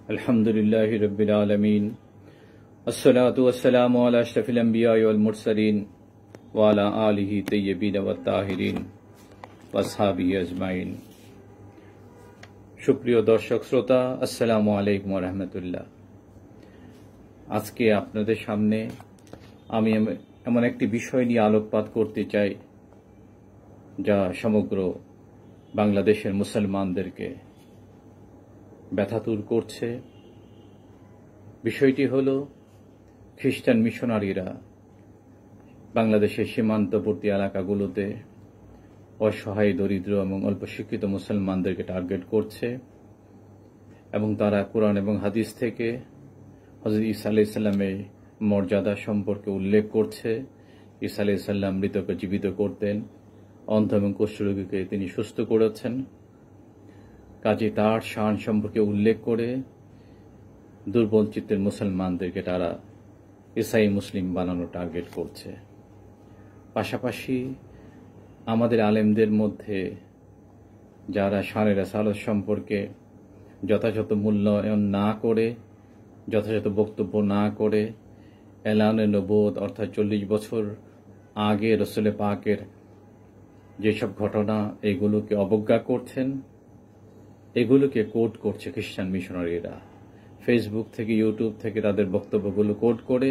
अल्हम्दुलिल्लाहि रब्बिल आलमीन अस्सलातु वस्सलामु अला अशरफिल अंबिया'i वल मुरसलीन व अला आलिहि तय्यबीन व ताहिरीन व असहाबिहि अजमाइन। সুপ্রিয় দর্শক শ্রোতা, আসসালামু আলাইকুম ওয়া রাহমাতুল্লাহ। আজকে আপনাদের সামনে আমি এমন একটি বিষয় নিয়ে আলোকপাত করতে চাই যা সমগ্র বাংলাদেশের মুসলমানদেরকে ব্যথাতুর করছে। বিষয়টি হল খ্রিস্টান মিশনারিরা বাংলাদেশের সীমান্তবর্তী এলাকাগুলোতে অসহায়, দরিদ্র এবং অল্প শিক্ষিত মুসলমানদেরকে টার্গেট করছে এবং তারা কোরআন এবং হাদিস থেকে হযরত ঈসা আলাইহিস সালামের মর্যাদা সম্পর্কে উল্লেখ করছে। ঈসা আলাইহিস সালাম মৃতকে জীবিত করতেন, অন্ধ এবং কুষ্ঠরোগীকে তিনি সুস্থ করেছেন। কাজে তার শান সম্পর্কে উল্লেখ করে দুর্বল চিত্তের মুসলমানদেরকে তারা ঈসাই মুসলিম বানানো টার্গেট করছে। পাশাপাশি আমাদের আলেমদের মধ্যে যারা শানে রাসালত সম্পর্কে যথাযথ মূল্যায়ন না করে, যথাযথ বক্তব্য না করে, এলানে নবুয়ত অর্থাৎ 40 বছর আগে রসুল পাকের যেসব ঘটনা এগুলোকে অবজ্ঞা করছেন, এগুলোকে কোট করছে খ্রিস্টান মিশনারিরা। ফেসবুক থেকে, ইউটিউব থেকে তাদের বক্তব্যগুলো কোট করে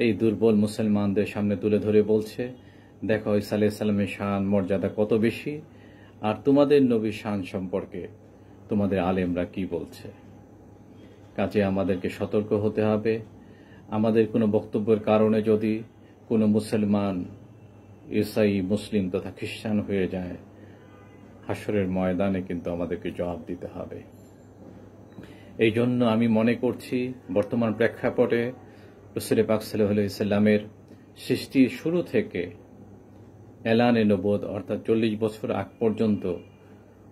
এই দুর্বল মুসলমানদের সামনে তুলে ধরে বলছে, দেখো ঈসা আলাইহিস সালামের শান মর্যাদা কত বেশি, আর তোমাদের নবীর শান সম্পর্কে তোমাদের আলেমরা কি বলছে। কাজে আমাদেরকে সতর্ক হতে হবে। আমাদের কোনো বক্তব্যের কারণে যদি কোনো মুসলমান ঈসাই মুসলিম তথা খ্রিস্টান হয়ে যায়, হাসরের ময়দানে কিন্তু আমাদেরকে জবাব দিতে হবে। এই জন্য আমি মনে করছি বর্তমান প্রেক্ষাপটে রাসূল পাক সাল্লাল্লাহু আলাইহি ওয়াসাল্লামের সৃষ্টির শুরু থেকে এলানে নবুয়ত অর্থাৎ 40 বছর আগ পর্যন্ত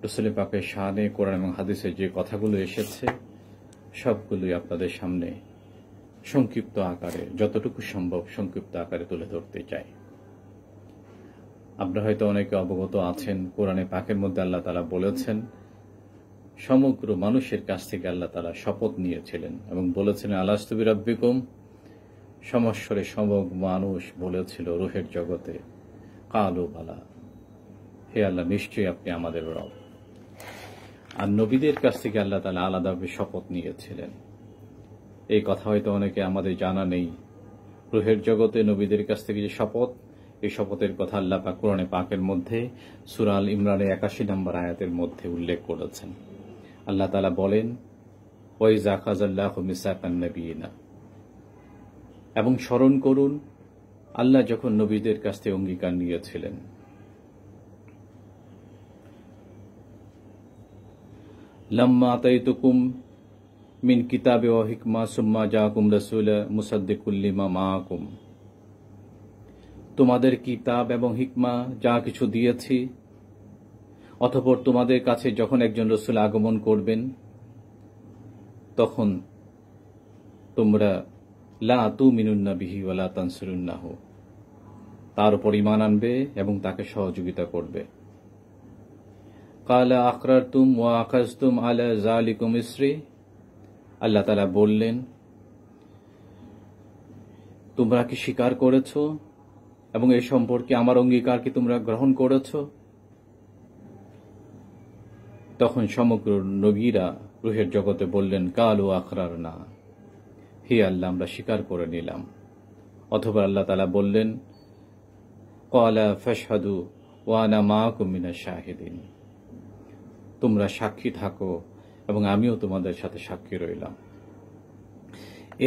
রাসূল পাকের শানে কোরআন এবং হাদিসে যে কথাগুলো এসেছে সবগুলোই আপনাদের সামনে সংক্ষিপ্ত আকারে, যতটুকু সম্ভব সংক্ষিপ্ত আকারে তুলে ধরতে চাই। আপনারা হয়তো অনেকে অবগত আছেন, কোরআনে পাকের মধ্যে আল্লাহ তাআলা বলেছেন সমগ্র মানুষের কাছ থেকে আল্লাহ তাআলা শপথ নিয়েছিলেন এবং বলেছিলেন আলাস্তু বিরাব্বিকুম। সমস্বরে সমগ্র মানুষ বলেছিল রূহের জগতে, কালু বালা, হে আল্লাহ নিশ্চয়ই আপনি আমাদের রব। আর নবীদের কাছ থেকে আল্লাহ তাআলা আলাদাভাবে শপথ নিয়েছিলেন। এই কথা হয়তো অনেকে আমাদের জানা নেই। রূহের জগতে নবীদের কাছ থেকে যে শপথ, এই শপথের কথা আল্লাহ পাক কোরআনে পাকের মধ্যে সূরা আল ইমরানের 81 নম্বর আয়াতের মধ্যে উল্লেখ করেছেন। আল্লাহ তাআলা বলেন, ওয়াইযা আখাযাল্লাহু মিসাকান নাবিয়িনা, এবং স্মরণ করুন আল্লাহ যখন নবীদের কাছ থেকে অঙ্গীকার নিয়েছিলেন। লাম্মা আতাইতুকুম মিন কিতাবি ওয়া হিকমা সুম্মা জাআকুম রাসূলুন মুসাদ্দিকুল লিমা মাআকুম, তোমাদের কিতাব এবং হিকমা যা কিছু দিয়েছি, অতঃপর তোমাদের কাছে যখন একজন রাসূল আগমন করবেন তখন তোমরা লা তুমিনুন্না বিহি ওয়া লা তানসুরুন্নাহু, তার উপর ঈমান আনবে এবং তাকে সহযোগিতা করবে। কালা আকরারতুম ওয়া আখাযতুম আলা যালিকুম ইসরি, আল্লাহ তাআলা বললেন তোমরা কি স্বীকার করেছো এবং এই সম্পর্কে আমার অঙ্গীকার কি তোমরা গ্রহণ করেছ? তখন সমগ্র নবীরা রূহের জগতে বললেন কালু আকরারনা, হে আল্লাহ আমরা স্বীকার করে নিলাম। অথবা আল্লাহ তাআলা বললেন ক্বালা ফাশহাদু ওয়া আনা মাআকুম মিনাশ শাহিদিন, তোমরা সাক্ষী থাকো এবং আমিও তোমাদের সাথে সাক্ষী রইলাম।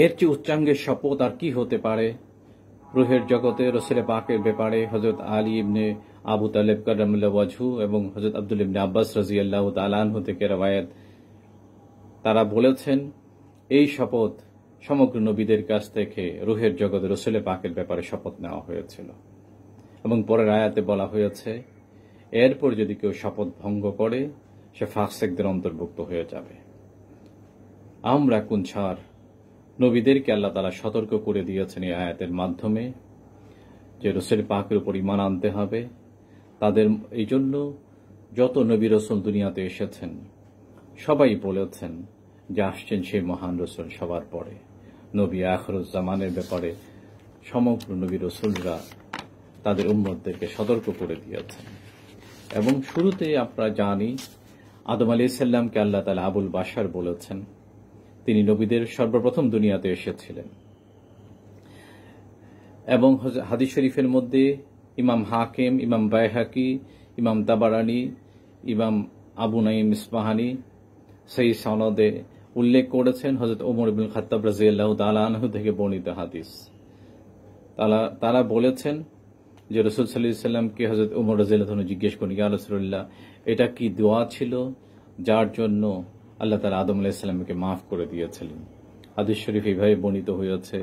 এর চেয়ে উচ্চাঙ্গের শপথ আর কি হতে পারে? রূহের জগতে রাসূল পাকের ব্যাপারে হযরত আলী ইবনে আবু তালেব কাররামাল্লাহু ওয়াজহু এবং হযরত আব্দুল্লাহ ইবনে আব্বাস রাদিয়াল্লাহু তাআলা আনহু থেকে রওয়ায়াত, তারা বলেছেন এই শপথ সমগ্র নবীদের কাছ থেকে রূহের জগতে রাসূল পাকের ব্যাপারে শপথ নেওয়া হয়েছিল এবং পরের আয়াতে বলা হয়েছে এরপর যদি কেউ শপথ ভঙ্গ করে সে ফাসিকদের অন্তর্ভুক্ত হয়ে যাবে। আমরা কুনছার নবীদেরকে আল্লাহ তাআলা সতর্ক করে দিয়েছেন এই আয়াতের মাধ্যমে যে রাসূল পাকের উপর ঈমান আনতে হবে। তাদের এই জন্য যত নবী রাসূল দুনিয়াতে এসেছেন সবাই বলেছেন যে আসছেন সেই মহান রসুল সবার পরে, নবী আখিরুজ্জামানের ব্যাপারে সমগ্র নবী রসুলরা তাদের উম্মতদেরকে সতর্ক করে দিয়েছেন। এবং শুরুতে আমরা জানি আদম আলাইহিস সালামকে আল্লাহ তাআলা আবুল বাশার বলেছেন। তিনি নবীদের সর্বপ্রথম দুনিয়াতে এসেছিলেন। এবং হাদিস শরীফের মধ্যে ইমাম হাকিম, ইমাম বাইহাকি, ইমাম তাবারানি, ইমাম আবু নাঈম ইসফাহানি সেই সনদে উল্লেখ করেছেন হযরত ওমর ইবনুল খাত্তাব রাদিয়াল্লাহু তাআলা আনহু থেকে বর্ণিত হাদিস। তারা বলেছেন যে রাসূল সাল্লাল্লাহু আলাইহি ওয়াসাল্লামকে হযরত ওমর রাদিয়াল্লাহু আনহু জিজ্ঞেস করেন, ইয়া রাসূলুল্লাহ, এটা কি দোয়া ছিল যার জন্য আল্লাহ তাআলা আদম আলাইহিস সালামকে মাফ করে দিয়েছিলেন? হাদিস শরীফ এইভাবে বর্ণিত হয়েছে,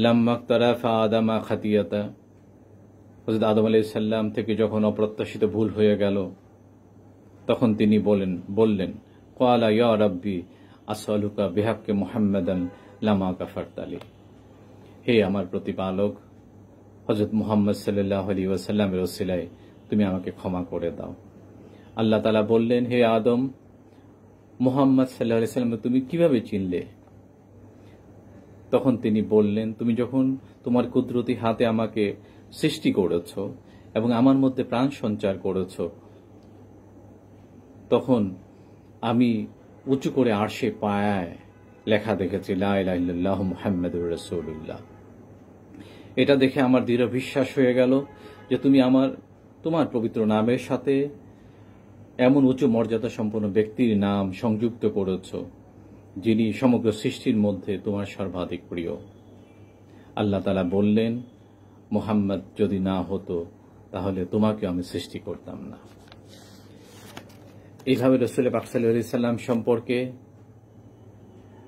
লাম্মা তারাফা আদামা খাতিয়াতা, হযরত আদম আলাইহিস সালাম থেকে যখন অপ্রত্যাশিত ভুল হয়ে গেল, তখন তিনি বললেন, ক্বালা ইয়া রাব্বি আসআলুকা বিহাক্কি মুহাম্মাদান লামা কাফারতালি, হে আমার প্রতিপালক, হযরত মুহাম্মদ সাল্লাল্লাহু আলাইহি ওয়াসাল্লামের ওসিলায় তুমি আমাকে ক্ষমা করে দাও। আল্লাহ তাআলা বললেন, হে আদম, মুহাম্মদ সাল্লাল্লাহু আলাইহি ওয়াসাল্লাম তুমি কিভাবে চিনলে? তখন তিনি বললেন, তুমি যখন তোমার কুদরতি হাতে আমাকে সৃষ্টি করেছ এবং আমার মধ্যে প্রাণ সঞ্চার করেছ, তখন আমি উঁচু করে আরশে পায়ায় লেখা দেখেছি, লা ইলাহা ইল্লাল্লাহু মুহাম্মাদুর রাসূলুল্লাহ। এটা দেখে আমার দৃঢ় বিশ্বাস হয়ে গেল যে তুমি তোমার পবিত্র নামের সাথে এমন উঁচু মর্যাদা সম্পন্ন ব্যক্তির নাম সংযুক্ত করেছ, যিনি সমগ্র সৃষ্টির মধ্যে তোমার সর্বাধিক প্রিয়। আল্লাহ তাআলা বললেন, মুহাম্মদ যদি না হতো তাহলে তোমাকে আমি সৃষ্টি করতাম না। এইভাবে রাসূল পাক সাল্লাল্লাহু আলাইহি ওয়াসাল্লাম সম্পর্কে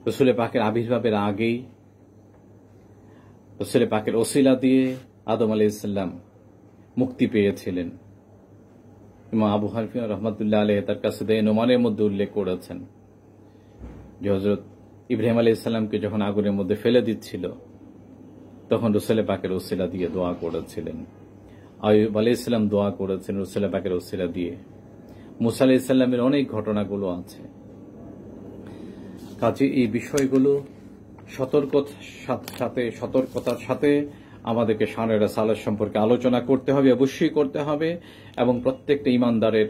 রাসূল পাকের আবির্ভাবের আগেই রাসূল পাকের ওসিলা দিয়ে আদম আলাইহিস সালাম মুক্তি পেয়েছিলেন। ইমাম আবু হানিফা রাহমাতুল্লাহ আলাইহি তার কাসিদে নোমানের মধ্যে উল্লেখ করেছেন যে হযরত ইব্রাহিম আলাইহিস সালামকে যখন আগুনের মধ্যে ফেলে দিচ্ছিল, তখন রাসূল পাকের ওসিলা দিয়ে দোয়া করেছিলেন। আইয়ুব আলাইহিস সালাম দোয়া করেছেন রাসূল পাকের ওসিলা দিয়ে। মুসা আলাইহিস সালামের অনেক ঘটনাগুলো আছে। কাজে এই বিষয়গুলো সতর্কতার সাথে আমাদেরকে শানে রাসালাত সম্পর্কে আলোচনা করতে হবে, অবশ্যই করতে হবে, এবং প্রত্যেকটা ঈমানদারের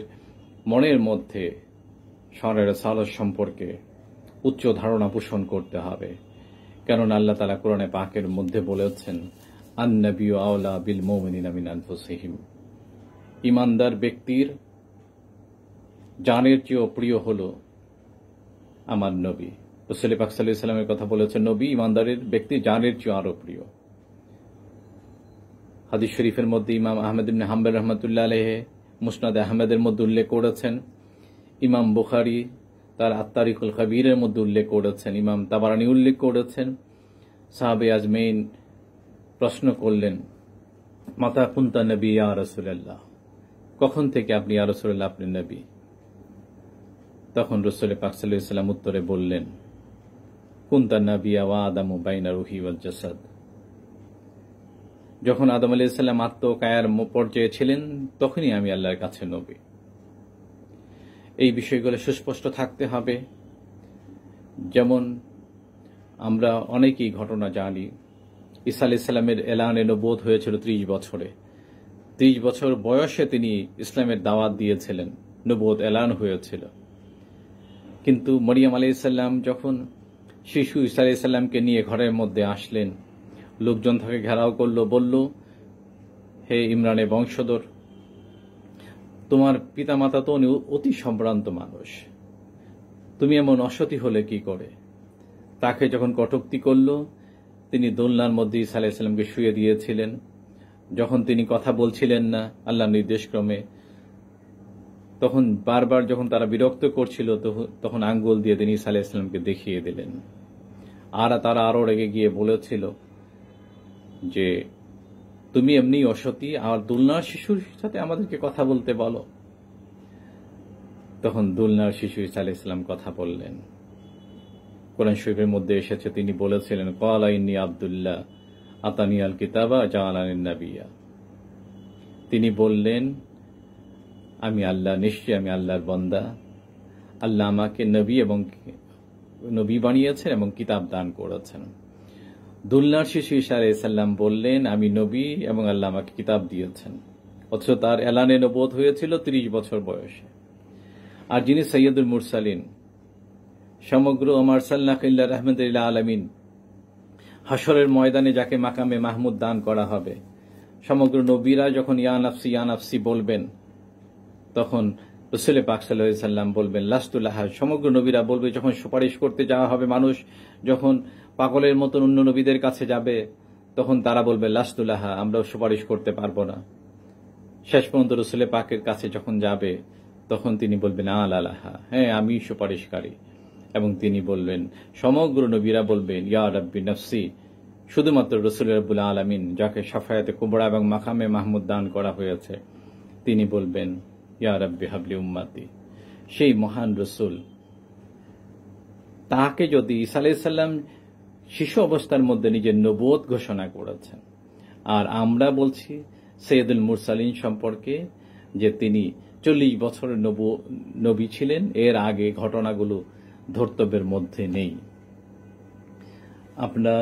মনের মধ্যে শানে রাসালাত সম্পর্কে উচ্চ ধারণা পোষণ করতে হবে। কেননা আল্লাহ তাআলা কোরআনে পাকের মধ্যে বলেছেন, আন-নাবিয়্যু আওলা বিল মুমিনিনা মিন আনফুসিহিম, ঈমানদার ব্যক্তির জানের চেয়েও প্রিয় হলো আমার নবী। রাসূল পাক সাল্লাল্লাহু আলাইহি ওয়াসাল্লামের কথা বলেছেন, নবী ঈমানদারের ব্যক্তি জানের চেয়ে আরো প্রিয়। হাদিস শরীফের মধ্যে ইমাম আহমদ ইবনে হাম্বল রাহমাতুল্লাহ আলাইহি মুসনাদ আহমদের মধ্যে উল্লেখ করেছেন, ইমাম বুখারী তার আত-তারিকুল কবীরের মধ্যে উল্লেখ করেছেন, ইমাম তাবারানী উল্লেখ করেছেন, সাহাবে আজমাইন প্রশ্ন করলেন, মাতা কুনতা নবী ইয়া রাসূলুল্লাহ, কখন থেকে আপনি ইয়া রাসূলুল্লাহ, আপনি নবী? তখন রাসূল পাক সাল্লাল্লাহু আলাইহি ওয়াসাল্লাম উত্তরে বললেন, কুনতা নাবিয়্যা ওয়া আদামু বাইনা রূহি ওয়াল জাসাদ, যখন আদম আলাইহিস সালাম আত্মকায়ার পর্যায়ে ছিলেন তখনই আমি আল্লাহর কাছে নবী। এই বিষয়গুলো সুস্পষ্ট থাকতে হবে। যেমন আমরা অনেকেই ঘটনা জানি, ঈসা আলাইহিস সালামের এলানে নবুয়ত হয়েছিল 30 বছরে। 30 বছর বয়সে তিনি ইসলামের দাওয়াত দিয়েছিলেন, নবুয়ত এলান হয়েছিল। কিন্তু মরিয়ম আলাইহিস সালাম যখন শিশু ঈসা আলাইহিস সালামকে নিয়ে ঘরের মধ্যে আসলেন, লোকজন তাকে ঘেরাও করলো, বলল, হে ইমরানের বংশধর, তোমার পিতামাতা তো অতি সম্ভ্রান্ত মানুষ, তুমি এমন অসতী হলে কি করে? তাকে যখন কটূক্তি করল, তিনি দোলনার মধ্যে ঈসা আলাইহিস সালামকে শুইয়ে দিয়েছিলেন। যখন তিনি কথা বলছিলেন না আল্লাহর নির্দেশক্রমে, তখন বারবার যখন তারা বিরক্ত করছিল, তখন আঙ্গুল দিয়ে তিনি ঈসা আলাইহিস সালামকে দেখিয়ে দিলেন। আর তারা আরো রেগে গিয়ে বলেছিল যে তুমি এমনি অসতী, আর দোলনার শিশুর সাথে আমাদেরকে কথা বলতে বলো। তখন দোলনার শিশু ঈসা আলাইহিস সালাম কথা বললেন। কোরআন শরীফের মধ্যে এসেছে, তিনি বলেছিলেন, ক্বালা ইন্নী আব্দুল্লাহ আতানিয়াল কিতাবা জাআলানি নাবিয়্যা, তিনি বললেন, আমি আল্লাহ, নিশ্চয়ই আমি আল্লাহর বান্দা, আল্লাহ আমাকে নবী এবং নবী বানিয়েছেন এবং কিতাব দান করেছেন। দুলনার শিশু ঈসা আলাইহিস সালাম বললেন, আমি নবী এবং আল্লাহ আমাকে কিতাব দিয়েছেন, অথচ তার এলানে নবুয়ত হয়েছিল 30 বছর বয়সে। আর যিনি সৈয়দুল মুরসালিন, সমগ্র আরসালনাকা ইল্লা রাহমাতাল লিল আলামিন, হাসরের ময়দানে যাকে মাকামে মাহমুদ দান করা হবে, সমগ্র নবীরা যখন ইয়া নাফসি বলবেন, তখন রাসূল পাক সাল্লাল্লাহু আলাইহি সাল্লাম বলবেন লাস্তু লাহা। সমগ্র নবীরা বলবে, যখন সুপারিশ করতে যাওয়া হবে, মানুষ যখন পাগলের মতন অন্য নবীদের কাছে যাবে, তখন তারা বলবে লাস্তু লাহা, আমরাও সুপারিশ করতে পারবো না। শেষ পর্যন্ত রাসূল পাকের কাছে যখন যাবে, তখন তিনি বলবেন আলা লাহা, হ্যাঁ আমি সুপারিশকারী। এবং তিনি বলবেন, সমগ্র নবীরা বলবেন ইয়া রাব্বি নাফসি। শুধুমাত্র রাসূল রাব্বুল আলামিন, যাকে শাফায়াতে কুবরা এবং মাকামে মাহমুদ দান করা হয়েছে, তিনি বলবেন ইয়া রাব্বি হাবলি উম্মতি। সেই মহান রাসূল, তাকে যদি ঈসা আলাইহিস সালাম শিশু অবস্থার মধ্যে নিজের নবুয়ত ঘোষণা করেছেন, আর আমরা বলছি সৈয়দুল মুরসালিন সম্পর্কে যে তিনি 40 বছরের নবী ছিলেন, এর আগে ঘটনাগুলো ধর্তব্যের মধ্যে নেই। আপনারা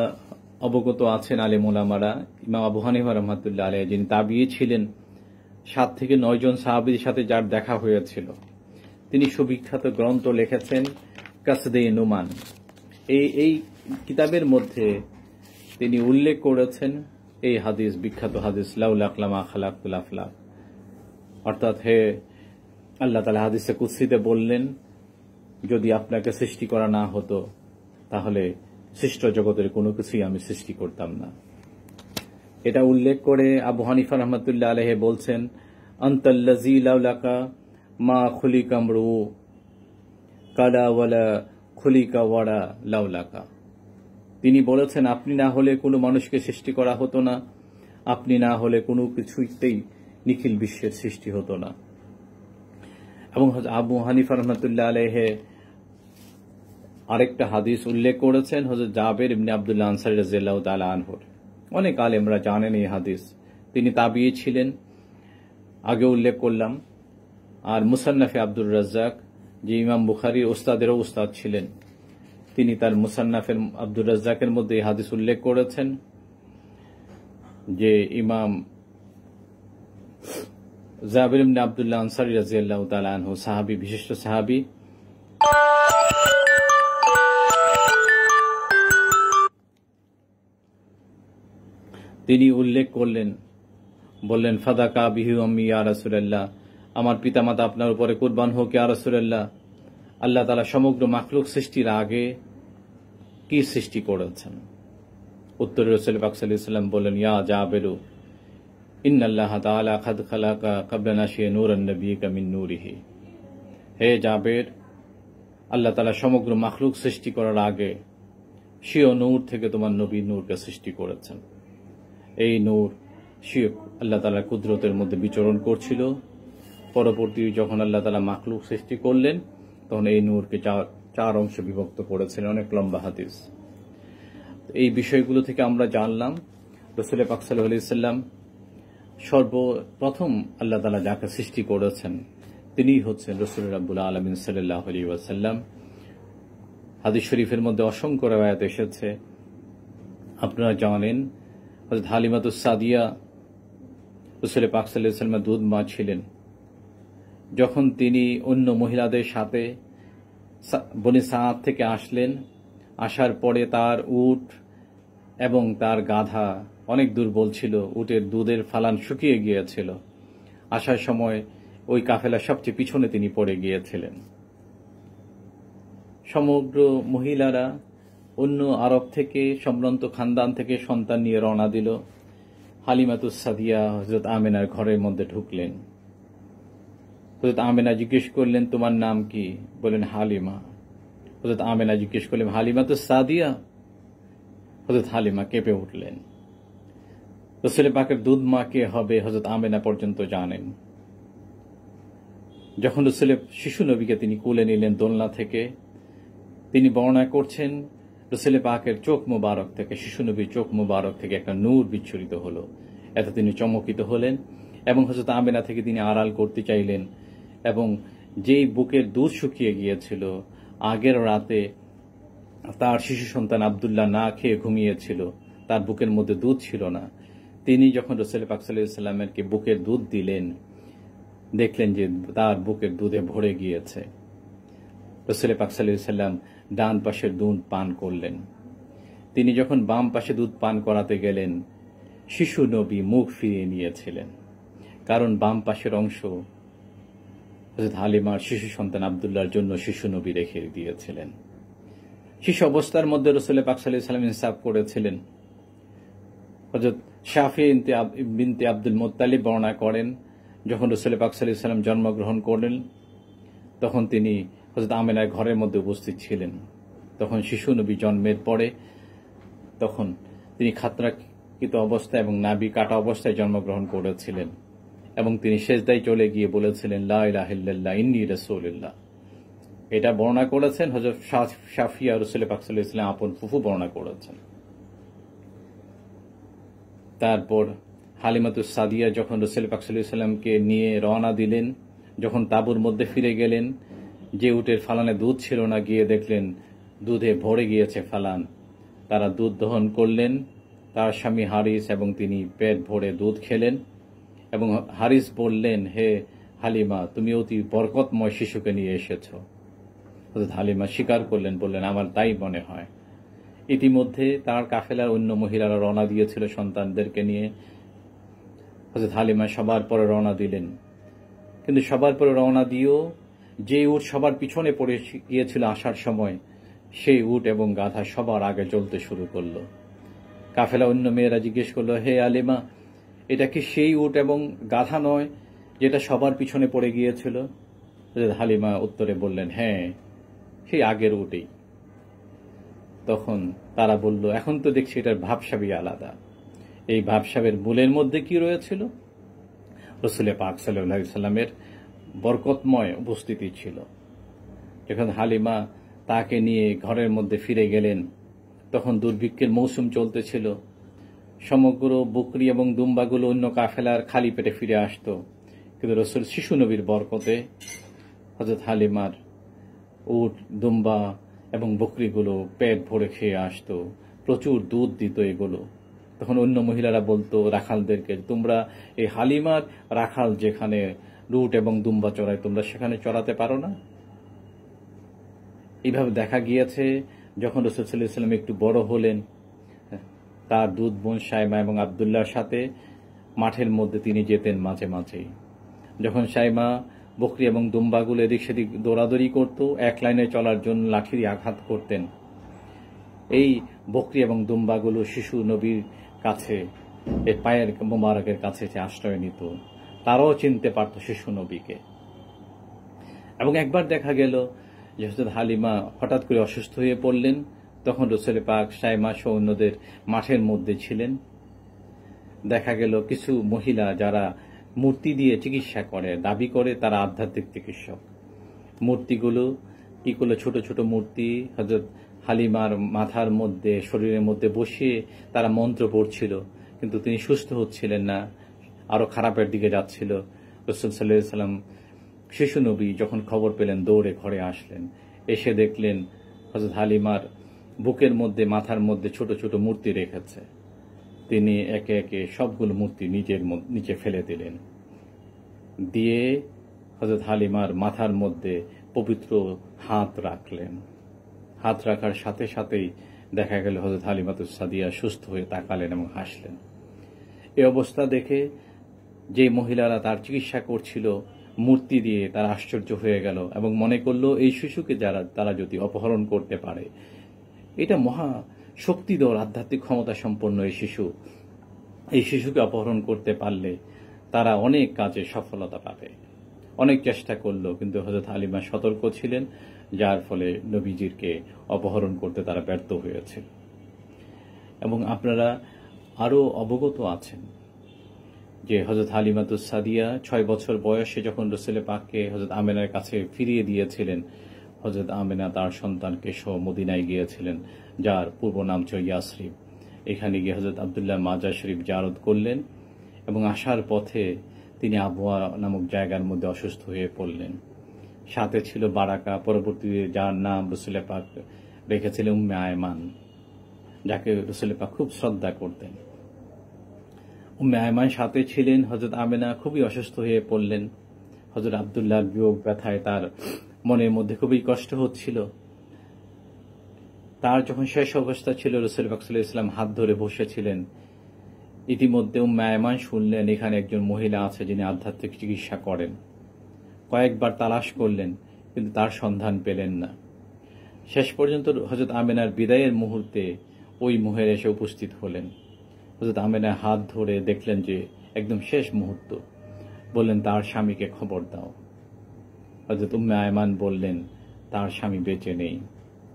অবগত আছেন আলেম ওলামারা, ইমাম আবু হানিফা রাহমাতুল্লাহ আলাইহি, যিনি তাবিঈ ছিলেন, 7 থেকে 9 জন সাহাবীর সাথে যার দেখা হয়েছিল, তিনি সুবিখ্যাত গ্রন্থ লিখেছেন কাসদে নুমান। এই কিতাবের মধ্যে তিনি উল্লেখ করেছেন এই হাদিস, বিখ্যাত হাদিস লাউলা আখলামা খালাকুল আফলাক, অর্থাৎ হে আল্লাহ তাআলা হাদিসে কুদসিতে বললেন, যদি আপনাকে সৃষ্টি করা না হতো তাহলে সৃষ্ট জগতের কোনো কিছুই আমি সৃষ্টি করতাম না। এটা উল্লেখ করে আবু হানিফা রাহমাতুল্লাহ আলাইহি বলছেন, আনতাল্লাযী লাউলাকা মা খুলিকা আমরু কালা ওয়ালা খুলিকা ওয়ারা লাউলাকা। তিনি বলেছেন, আপনি না হলে কোনো মানুষকে সৃষ্টি করা হতো না, আপনি না হলে কোনো কিছুতেই নিখিল বিশ্বের সৃষ্টি হতো না। এবং আবু হানিফা রাহমাতুল্লাহ আলাইহি আরেকটা হাদিস উল্লেখ করেছেন হযরত জাবের ইবনে আব্দুল্লাহ আনসারী রাদিয়াল্লাহু তাআলা আনহু। অনেক আলেমরা জানেন এই হাদিস। তিনি তাবিঈ ছিলেন, আগে উল্লেখ করলাম। আর মুসান্নাফে আব্দুর রাজ্জাক, যে ইমাম বুখারীর ওস্তাদেরও ওস্তাদ ছিলেন, তিনি তার মুসান্নাফের আব্দুর রাজ্জাকের মধ্যে এই হাদিস উল্লেখ করেছেন যে ইমাম জাবের ইবনে আব্দুল্লাহ আনসারী রাদিয়াল্লাহু তাআলা আনহু, সাহাবী, বিশিষ্ট সাহাবী, তিনি উল্লেখ করলেন, বললেন ফাদাকা বিহি উম্মি ইয়া রাসূলুল্লাহ, আমার পিতামাতা আপনার উপরে কুরবান হোক ইয়া রাসূলুল্লাহ। আল্লাহ তাআলা সমগ্র মাখলুক সৃষ্টির আগে কি সৃষ্টি করেছেন? উত্তরে রাসূল পাক সাল্লাল্লাহু আলাইহি ওয়াসাল্লাম বলেন, ইয়া জাবেরু ইন্নাল্লাহ তাআলা কাদ খালাকা ক্বাবলা নাশিয়া নূরান নাবিয়্যিকা মিন নূরিহি। হে জাবের, আল্লাহ তাআলা সমগ্র মাখলুক সৃষ্টি করার আগে স্বীয় নূর থেকে তোমার নবী নূরকে সৃষ্টি করেছেন। এই নূর স্বীয় আল্লাহ তাআলার কুদরতের মধ্যে বিচরণ করছিল। পরবর্তী যখন আল্লাহ তাআলা মাখলুক সৃষ্টি করলেন, তখন এই নূরকে চার অংশে বিভক্ত করেছিলেন। অনেক লম্বা হাদিস। এই বিষয়গুলো থেকে আমরা জানলাম রাসূল পাক সাল্লাল্লাহু আলাইহি ওয়াসাল্লাম সর্বপ্রথম আল্লাহ তাআলা যাকে সৃষ্টি করেছেন তিনিই হচ্ছেন রাসূল রাব্বুল আলামিন সাল্লাল্লাহু আলাইহি ওয়াসাল্লাম। হাদিস শরীফের মধ্যে অসংখ্য riwayat এসেছে। আপনারা জানেন হযরত হালিমাতুস সাদিয়া রাসূল পাক সাল্লাল্লাহু আলাইহি ওয়াসাল্লামের দুধ মা ছিলেন। যখন তিনি অন্য মহিলাদের সাথে বনি সাদ থেকে আসলেন, আসার পরে তার উট এবং তার গাধা অনেক দুর্বল ছিল, উটের দুধের ফালান শুকিয়ে গিয়েছিল। আসার সময় ওই কাফেলার সবচেয়ে পিছনে তিনি পড়ে গিয়েছিলেন। সমগ্র মহিলারা অন্য আরব থেকে, সম্ভ্রান্ত খানদান থেকে সন্তান নিয়ে রওনা দিল। হালিমাতুস সাদিয়া হযরত আমেনার ঘরের মধ্যে ঢুকলেন। হযরত আমেনা জিজ্ঞেস করলেন, তোমার নাম কি? বললেন হালিমা। হযরত আমেনা জিজ্ঞেস করলেন, হালিমাতুস সাদিয়া? হযরত হালিমা কেঁপে উঠলেন। রাসূল পাকের দুধ মা কে হবে হযরত আমেনা পর্যন্ত জানেন। যখন রাসূলের শিশু নবীকে তিনি কোলে নিলেন দোলনা থেকে, তিনি বর্ণনা করছেন রাসূল পাকের চোখ মুবারক থেকে, শিশু নবীর চোখ মুবারক থেকে একটা নূর বিচ্ছুরিত হলো। এতে তিনি চমকিত হলেন এবং হযরত আমেনা থেকে তিনি আড়াল করতে চাইলেন। এবং যেই বুকের দুধ শুকিয়ে গিয়েছিল, আগের রাতে তার শিশু সন্তান আব্দুল্লাহ না খেয়ে ঘুমিয়েছিল, তার বুকের মধ্যে দুধ ছিল না। তিনি যখন রাসূল পাক সাল্লাল্লাহু আলাইহি ওয়াসাল্লামকে বুকের দুধ দিলেন, দেখলেন যে তার বুকের দুধে ভরে গিয়েছে। রাসূল পাক সাল্লাল্লাহু আলাইহি ওয়াসাল্লাম ডান পাশের দুধ পান করলেন। তিনি যখন বাম পাশে দুধ পান করাতে গেলেন, শিশু নবী মুখ ফিরিয়ে নিয়েছিলেন, কারণ বাম পাশের অংশ হযরত হালিমার শিশু সন্তান আব্দুল্লাহর জন্য শিশু নবী রেখে দিয়েছিলেন। শিশু অবস্থার মধ্যে রাসূল পাক সাল্লাল্লাহু আলাইহি ওয়াসাল্লাম ইনসাফ করেছিলেন। হযরত শাফি বিনতে আব্দুল মুত্তালিব বর্ণনা করেন, যখন রাসূল পাক সাল্লাল্লাহু আলাইহি ওয়াসাল্লাম জন্মগ্রহণ করলেন, তখন তিনি হযরত আমেনার ঘরের মধ্যে উপস্থিত ছিলেন। তখন শিশু নবী জন্মের পরে তখন তিনি খাতরাকৃত অবস্থায় এবং নাভি কাটা অবস্থায় জন্মগ্রহণ করেছিলেন, এবং তিনি সেজদায় চলে গিয়ে বলেছিলেন, লা ইলাহা ইল্লাল্লাহ ইন্নী রাসূলুল্লাহ। এটা বর্ণনা করেছেন হযরত শাফিয়া, রাসূল পাক সাল্লাল্লাহু আলাইহি ওয়াসাল্লাম আপন ফুফু বর্ণনা করেছেন। তারপর হালিমাতুস সাদিয়া যখন রাসূল পাক সাল্লাল্লাহু আলাইহি ওয়াসাল্লামকে নিয়ে রওনা দিলেন, যখন তাঁবুর মধ্যে ফিরে গেলেন, যে উটের ফালানে দুধ ছিল না, গিয়ে দেখলেন দুধে ভরে গিয়েছে ফালান। তারা দুধ দহন করলেন, তার স্বামী হারিস এবং তিনি পেট ভরে দুধ খেলেন। এবং হারিস বললেন, হে হালিমা, তুমি অতি বরকতময় শিশুকে নিয়ে এসেছ। হযরত হালিমা স্বীকার করলেন, বললেন, আমার তাই মনে হয়। ইতিমধ্যে তার কাফেলার অন্য মহিলারা রওনা দিয়েছিল সন্তানদেরকে নিয়ে। হযরত হালিমা সবার পরে রওনা দিলেন, কিন্তু সবার পরে রওনা দিয়েও যে উট সবার পিছনে পড়ে গিয়েছিল আসার সময়, সেই উট এবং গাধা সবার আগে চলতে শুরু করল। কাফেলা অন্য মেয়েরা জিজ্ঞেস করলো, হে আলিমা, এটা কি সেই উট এবং গাধা নয় যেটা সবার পিছনে পড়ে গিয়েছিল? হালিমা উত্তরে বললেন, হ্যাঁ, সেই আগের উটেই। তখন তারা বলল, এখন তো দেখছি এটার ভাবসাবই আলাদা। এই ভাবসাবের মূলের মধ্যে কি রয়েছিল? রাসূল পাক সাল্লাল্লাহু আলাইহি ওয়াসাল্লামের বরকতময় উপস্থিতি ছিল। যখন হালিমা তাকে নিয়ে ঘরের মধ্যে ফিরে গেলেন, তখন দুর্ভিক্ষের মৌসুম চলতেছিল। সমগ্র বকরি এবং দুম্বাগুলো অন্য কাফেলার খালি পেটে ফিরে আসত, কিন্তু রাসূল শিশু নবীর বরকতে হযরত হালিমার উট, দুম্বা এবং বকরিগুলো পেট ভরে খেয়ে আসত, প্রচুর দুধ দিত এগুলো। তখন অন্য মহিলারা বলতো রাখালদেরকে, তোমরা এই হালিমার রাখাল যেখানে উট এবং দুম্বা চড়ায়, তোমরা সেখানে চড়াতে পারো না? এইভাবে দেখা গিয়েছে, যখন রাসূল সাল্লাল্লাহু আলাইহি ওয়াসাল্লাম একটু বড় হলেন, তার দুধ বোন শাইমা এবং আব্দুল্লাহর সাথে মাঠের মধ্যে তিনি যেতেন মাঝে মাঝেই। যখন শাইমা বকরি এবং দুম্বাগুলো এদিক সেদিক দৌড়াদৌড়ি করত, এক লাইনে চলার জন্য লাঠি দিয়ে আঘাত করতেন। এই বকরি এবং দুম্বাগুলো শিশু নবীর কাছে, এই পায়ের মোবারকের কাছে সে আশ্রয় নিত। তারাও চিনতে পারত শিশু নবীকে। এবং একবার দেখা গেল যে হযরত হালিমা হঠাৎ করে অসুস্থ হয়ে পড়লেন। তখন রাসূল পাক শাইমা সহ অন্যদের মাঠের মধ্যে ছিলেন। দেখা গেল কিছু মহিলা যারা মূর্তি দিয়ে চিকিৎসা করে, দাবি করে তারা আধ্যাত্মিক চিকিৎসক। মূর্তিগুলো কি করলো, ছোট ছোট মূর্তি হযরত হালিমার মাথার মধ্যে, শরীরের মধ্যে বসিয়ে তারা মন্ত্র পড়ছিল, কিন্তু তিনি সুস্থ হচ্ছিলেন না, আরো খারাপের দিকে যাচ্ছিল। রাসূল সাল্লাল্লাহু আলাইহি ওয়াসাল্লাম শিশু নবী যখন খবর পেলেন, দৌড়ে ঘরে আসলেন। এসে দেখলেন হযরত হালিমার বুকের মধ্যে, মাথার মধ্যে ছোট ছোট মূর্তি রেখেছে। তিনি একে একে সবগুলো মূর্তি নিচে ফেলে দিলেন। দিয়ে হযরত হালিমার মাথার মধ্যে পবিত্র হাত রাখলেন। হাত রাখার সাথে সাথেই দেখা গেল হযরত হালিমাতুস সাদিয়া সুস্থ হয়ে তাকালেন এবং হাসলেন। এই অবস্থা দেখে যে মহিলারা তার চিকিৎসা করছিল মূর্তি দিয়ে, তারা আশ্চর্য হয়ে গেল এবং মনে করল, এই শিশুকে তারা যদি অপহরণ করতে পারে, এটা মহা শক্তিধর আধ্যাত্মিক ক্ষমতা সম্পন্ন এই শিশুকে অপহরণ করতে পারলে তারা অনেক কাজে সফলতা পাবে। অনেক চেষ্টা করলো, কিন্তু হযরত হালিমা সতর্ক ছিলেন, যার ফলে নবীজিকে অপহরণ করতে তারা ব্যর্থ হয়েছিল। এবং আপনারা আরো অবগত আছেন যে হযরত হালিমাতুস সাদিয়া 6 বছর বয়সে যখন রাসূল পাককে হযরত আমেনার কাছে ফিরিয়ে দিয়েছিলেন, হযরত আমেনা তার সন্তানকে সহ মদিনায় গিয়েছিলেন, যার পূর্ব নাম ছিল ইয়াসরিব। এখানে গিয়ে হযরত আব্দুল্লাহ মাজার শরীফ জিয়ারত করলেন এবং আসার পথে তিনি আবওয়া নামক জায়গার মধ্যে অসুস্থ হয়ে পড়লেন। সাথে ছিল বারাকা, পরবর্তীতে যার নাম রাসূল পাক রেখেছিলেন উম্মে আয়মান, যাকে রাসূল পাক খুব শ্রদ্ধা করতেন। উম্মে আয়মান সাথে ছিলেন। হযরত আমেনা খুবই অসুস্থ হয়ে পড়লেন। হযরত আব্দুল্লাহর বিয়োগ ব্যথায় তার মনের মধ্যে খুবই কষ্ট হচ্ছিল। তার যখন শেষ অবস্থা ছিল, রাসূল পাক সাল্লাল্লাহু আলাইহি ওয়াসাল্লাম হাত ধরে বসেছিলেন। ইতিমধ্যে উম্মে আয়মান শুনলেন এখানে একজন মহিলা আছে যিনি আধ্যাত্মিক চিকিৎসা করেন। কয়েকবার তালাশ করলেন, কিন্তু তার সন্ধান পেলেন না। শেষ পর্যন্ত হযরত আমেনার বিদায়ের মুহূর্তে ওই মহিলা এসে উপস্থিত হলেন। হযরত আমেনার হাত ধরে দেখলেন যে একদম শেষ মুহূর্ত। বললেন, তার স্বামীকে খবর দাও। হযরত উম্মে আয়মান বললেন, তার স্বামী বেঁচে নেই।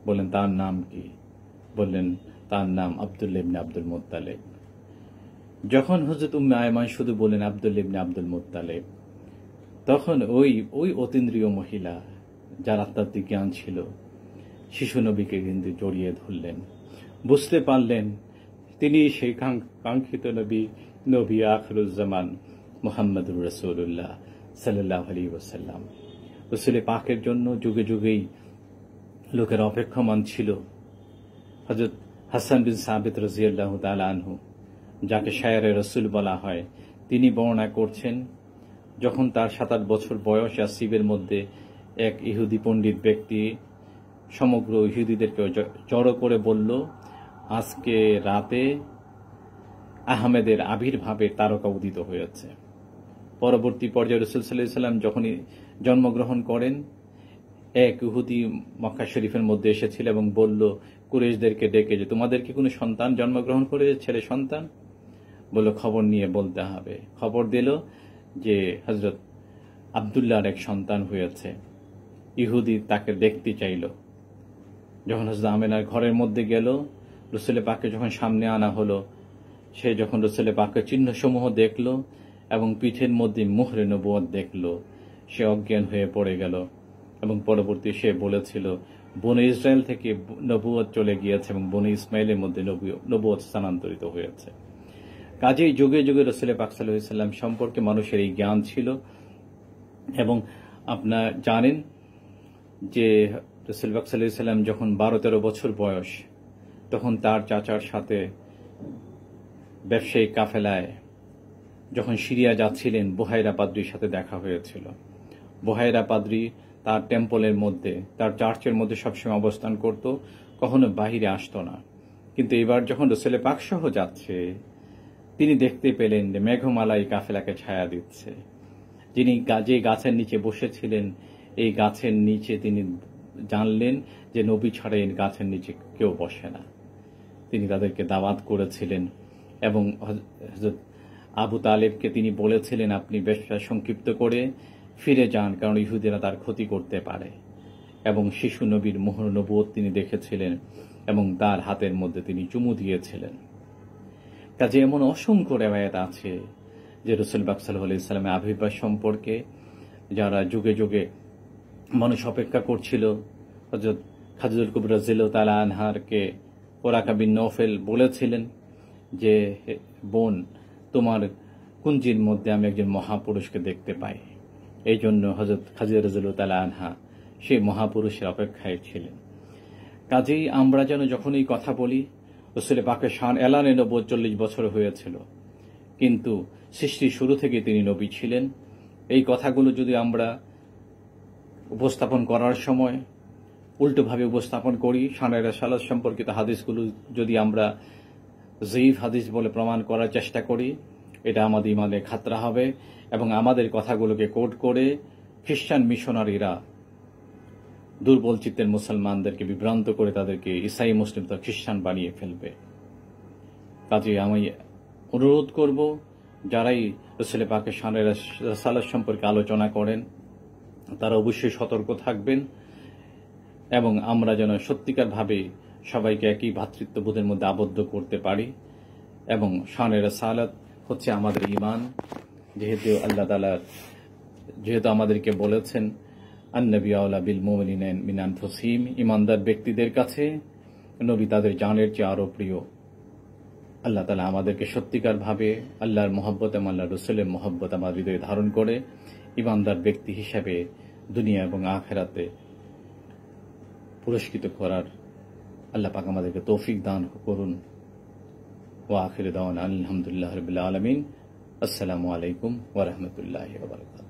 বললেন, তার নাম কি? বললেন, তার নাম আব্দুল্লাহ ইবনে আব্দুল মুত্তালিব। যখন হযরত উম্মে আয়মান শুধু বললেন আব্দুল্লাহ ইবনে আব্দুল মুত্তালিব, তখন ওই অতীন্দ্রিয় মহিলা, যার আধ্যাত্মিক জ্ঞান ছিল, শিশু নবীকে কিন্তু জড়িয়ে ধরলেন। বুঝতে পারলেন তিনি সেই কাঙ্ক্ষিত নবী আখিরুজ্জামান মুহাম্মদুর রাসূলুল্লাহ সাল্লাল্লাহু আলাইহি ওয়াসাল্লাম। রাসূল পাকের জন্য যুগে যুগেই লোকের অপেক্ষমান ছিল। হযরত হাসান বিন সাবিত রাদিয়াল্লাহু তাআলা আনহু, যাকে শায়রে রাসূল বলা হয়, তিনি বর্ণনা করছেন, যখন তার 7-8 বছর বয়স, ইয়াসরিবের মধ্যে এক ইহুদি পণ্ডিত ব্যক্তি সমগ্র ইহুদিদেরকে জড়ো করে বলল, আজকে রাতে আহমেদের আবির্ভাবের তারকা উদিত হয়েছে। পরবর্তী পর্যায়ে রাসূল সাল্লাল্লাহু আলাইহি ওয়াসাল্লাম যখনই জন্মগ্রহণ করেন, এক ইহুদি মক্কা শরীফের মধ্যে এসেছিল এবং বলল কুরাইশদেরকে ডেকে যে, তোমাদের কি কোনো সন্তান জন্মগ্রহণ করেছে, ছেলে সন্তান? বলল, খবর নিয়ে বলতে হবে। খবর দিল যে হযরত আব্দুল্লাহর এক সন্তান হয়েছে। ইহুদি তাকে দেখতে চাইল। যখন হযরত আমেনার ঘরের মধ্যে গেল, রাসূল পাককে যখন সামনে আনা হলো, সে যখন রাসূল পাকের চিহ্নসমূহ দেখল এবং পিঠের মধ্যে মুহরে নবুয়ত দেখল, সে অজ্ঞান হয়ে পড়ে গেল। এবং পরবর্তী সে বলেছিল, বনে ইসরায়েল থেকে নবুয়ত চলে গিয়েছে এবং বনে ইসমাইলের মধ্যে নবুয়ত স্থানান্তরিত হয়েছে। কাজেই যুগে যুগে রাসূল পাক সাল্লাল্লাহু আলাইহি ওয়াসাল্লাম সম্পর্কে মানুষের এই জ্ঞান ছিল। এবং আপনারা জানেন যে রাসূল পাক সাল্লাল্লাহু আলাইহি ওয়াসাল্লাম যখন 12-13 বছর বয়স, তখন তার চাচার সাথে ব্যবসায়িক কাফেলায় যখন সিরিয়া যাচ্ছিলেন, বুহাইরা পাদ্রীর সাথে দেখা হয়েছিল। বুহাইরা পাদ্রী তার টেম্পলের মধ্যে, তার চার্চের মধ্যে সবসময় অবস্থান করত, কখনো বাহিরে আসতো না। কিন্তু এবার যখন রাসূল পাক সহ যাচ্ছে, তিনি দেখতে পেলেন যে মেঘমালা এই কাফেলাকে ছায়া দিচ্ছে। যিনি যে গাছের নিচে বসেছিলেন, এই গাছের নিচে তিনি জানলেন যে নবী ছাড়া এই গাছের নিচে কেউ বসে না। তিনি তাদেরকে দাওয়াত করেছিলেন এবং হযরত আবু তালেবকে তিনি বলেছিলেন, আপনি ব্যবসা সংক্ষিপ্ত করে ফিরে যান, কারণ ইহুদিরা তার ক্ষতি করতে পারে। এবং শিশু নবীর মুহর নবুয়ত তিনি দেখেছিলেন এবং তার হাতের মধ্যে তিনি চুমু দিয়েছিলেন। কাজে এমন অসংখ্য রিওয়ায়াত আছে যে রাসূল পাক সাল্লাল্লাহু আলাইহি ওয়াসাল্লামের আবির্ভাব সম্পর্কে যারা যুগে যুগে মানুষ অপেক্ষা করছিল। হযরত খাদিজাতুল কুবরা রাদিয়াল্লাহু তাআলা আনহাকে ওরাকা বিন নওফেল বলেছিলেন যে, বোন, তোমার কুঞ্জির মধ্যে আমি একজন মহাপুরুষকে দেখতে পাই। এই জন্য হযরত খাদিজা রাদিয়াল্লাহু তাআলা আনহা সেই মহাপুরুষের অপেক্ষায় ছিলেন। কাজেই আমরা যেন যখন এই কথা বলি, রাসূল পাকের শান এলানে নবুয়ত 40 বছর হয়েছিল, কিন্তু সৃষ্টির শুরু থেকে তিনি নবী ছিলেন। এই কথাগুলো যদি আমরা উপস্থাপন করার সময় উল্টোভাবে উপস্থাপন করি, শানের রিসালাত সম্পর্কিত হাদিসগুলো যদি আমরা যঈফ হাদিস বলে প্রমাণ করার চেষ্টা করি, এটা আমাদের ইমানে খাতরা হবে এবং আমাদের কথাগুলোকে কোট করে খ্রিস্টান মিশনারিরা দুর্বল চিত্তের মুসলমানদেরকে বিভ্রান্ত করে তাদেরকে ঈসাই মুসলিম তো খ্রিস্টান বানিয়ে ফেলবে। কাজে আমি অনুরোধ করব, যারাই রাসূল পাকের শানের রিসালাত সম্পর্কে আলোচনা করেন, তারা অবশ্যই সতর্ক থাকবেন এবং আমরা যেন সত্যিকারভাবে সবাইকে একই ভ্রাতৃত্ববোধের মধ্যে আবদ্ধ করতে পারি। এবং শানের রিসালাত হচ্ছে আমাদের ঈমান, যেহেতু আল্লাহ তাআলা আমাদেরকে বলেছেন, আন-নবী আওলা বিল মুমিনিনা মিন আনফুসিহিম, ঈমানদার ব্যক্তিদের কাছে নবী তাদের জানের চেয়ে আরো প্রিয়। আল্লাহ তাআলা আমাদেরকে সত্যিকারভাবে আল্লাহর মহব্বত এবং আল্লাহর রাসূলের মহব্বত আমার হৃদয়ে ধারণ করে ঈমানদার ব্যক্তি হিসেবে দুনিয়া এবং আখিরাতে পুরস্কৃত করার আল্লাহ পাক আমাদেরকে তৌফিক দান করুন। ওয়া আখিরু দাওয়ানা আলহামদুলিল্লাহি রাব্বিল আলামিন। আসসালামু আলাইকুম ওয়া রাহমাতুল্লাহি ওয়া বারাকাতুহু।